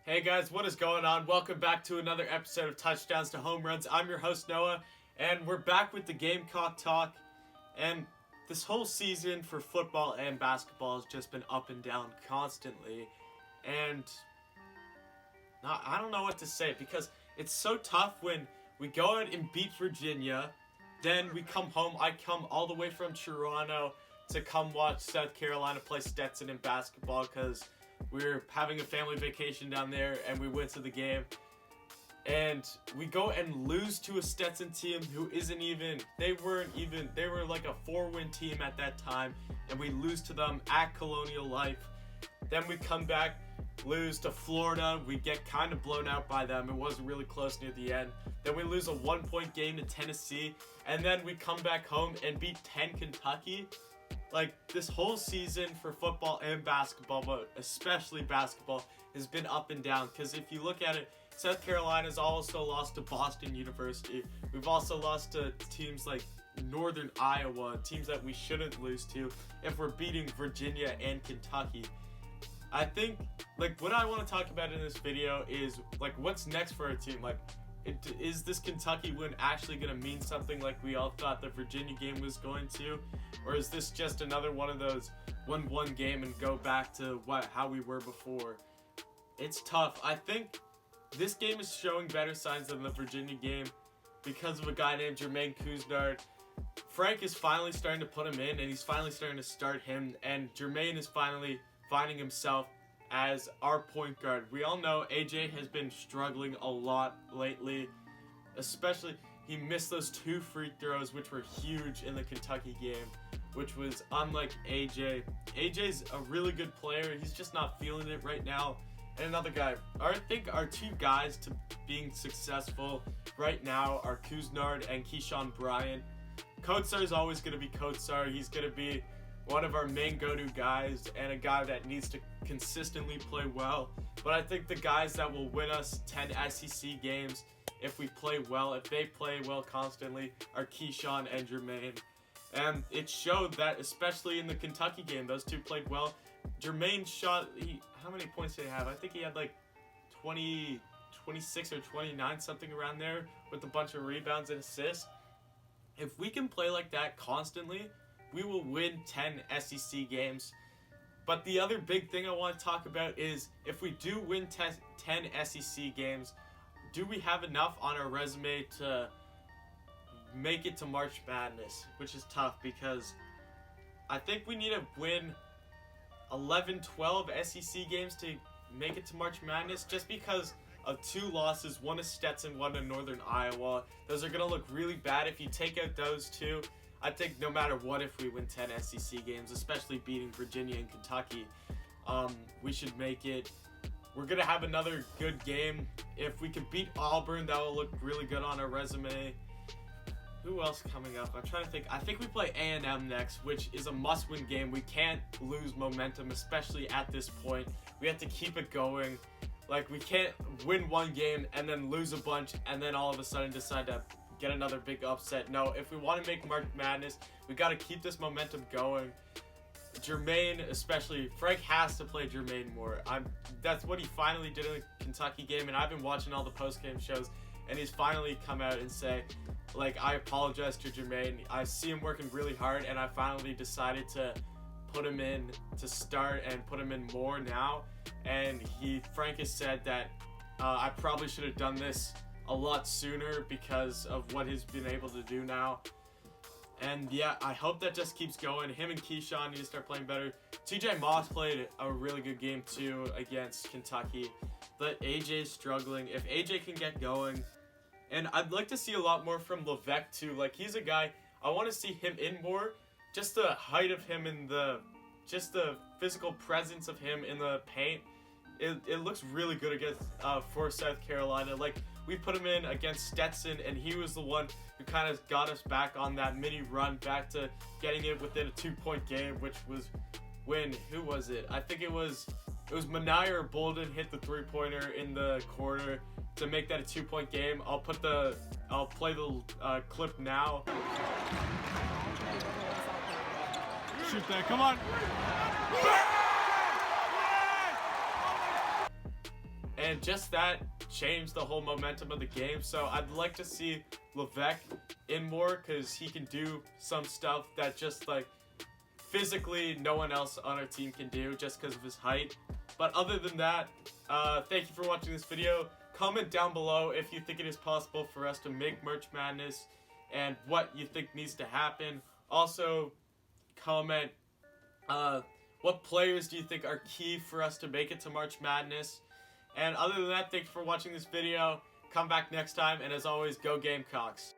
Hey guys, what is going on? Welcome back to another episode of Touchdowns to Home Runs. I'm your host Noah, and we're back with the Gamecock talk. And this whole season for football and basketball has just been up and down constantly. And I don't know what to say because it's so tough when we go out and beat Virginia, then we come home. I come all the way from Toronto to come watch South Carolina play Stetson in basketball because we're having a family vacation down there and we went to the game. And we go and lose to a Stetson team who they were like a 4-win team at that time, and we lose to them at Colonial Life. Then we come back, lose to Florida. We get kind of blown out by them. It wasn't really close near the end. Then we lose a 1-point game to Tennessee, and then we come back home and beat 10 Kentucky. Like, this whole season for football and basketball, but especially basketball, has been up and down. Because if you look at it, South Carolina's also lost to Boston University. We've also lost to teams like Northern Iowa, teams that we shouldn't lose to if we're beating Virginia and Kentucky. I think, what I want to talk about in this video is, what's next for our team? Is this Kentucky win actually going to mean something like we all thought the Virginia game was going to? Or is this just another one of those 1-1 game and go back to how we were before? It's tough. I think this game is showing better signs than the Virginia game because of a guy named Jermaine Couisnard. Frank is finally starting to put him in, and he's finally starting to start him, and Jermaine is finally finding himself as our point guard. We all know AJ has been struggling a lot lately, especially he missed those 2 free throws, which were huge in the Kentucky game, which was unlike AJ. AJ's a really good player. He's just not feeling it right now. And another guy, I think our 2 guys to being successful right now are Couisnard and Keyshawn Bryant. Kotsar is always going to be Kotsar. He's going to be one of our main go-to guys and a guy that needs to consistently play well. But I think the guys that will win us 10 SEC games if we play well, if they play well constantly, are Keyshawn and Jermaine. And it showed that, especially in the Kentucky game, those 2 played well. Jermaine shot, how many points did he have? I think he had 26 or 29, something around there, with a bunch of rebounds and assists. If we can play like that constantly, we will win 10 SEC games. But the other big thing I want to talk about is if we do win 10 SEC games, do we have enough on our resume to make it to March Madness, which is tough because I think we need to win 11-12 SEC games to make it to March Madness, just because of 2 losses, one to Stetson, one to Northern Iowa. Those are going to look really bad if you take out those 2. I think no matter what, if we win 10 SEC games, especially beating Virginia and Kentucky, we should make it. We're going to have another good game. If we can beat Auburn, that will look really good on our resume. Who else coming up? I'm trying to think. I think we play A&M next, which is a must-win game. We can't lose momentum, especially at this point. We have to keep it going. We can't win one game and then lose a bunch and then all of a sudden decide to get another big upset. No, if we want to make March Madness, we got to keep this momentum going. Jermaine, especially, Frank has to play Jermaine more. That's what he finally did in the Kentucky game, and I've been watching all the post-game shows, and he's finally come out and say, I apologize to Jermaine. I see him working really hard, and I finally decided to put him in to start and put him in more now. And Frank has said that I probably should have done this a lot sooner because of what he's been able to do now. And yeah, I hope that just keeps going. Him and Keyshawn need to start playing better. TJ Moss played a really good game too against Kentucky, but AJ's struggling. If AJ can get going, and I'd like to see a lot more from Levesque too. He's a guy, I want to see him in more. Just the height of him and the physical presence of him in the paint. It looks really good against for South Carolina. We put him in against Stetson, and he was the one who kind of got us back on that mini run back to getting it within a 2-point game, which was when, who was it? I think it was Mania or Bolden hit the 3-pointer in the quarter to make that a 2-point game. I'll play the clip now. Shoot that, come on. and just that changed the whole momentum of the game. So I'd like to see Levesque in more, because he can do some stuff that just like physically no one else on our team can do just because of his height. But other than that, thank you for watching this video. Comment down below if you think it is possible for us to make March Madness and what you think needs to happen. Also, comment what players do you think are key for us to make it to March Madness. And other than that, thank you for watching this video. Come back next time, and as always, go Gamecocks.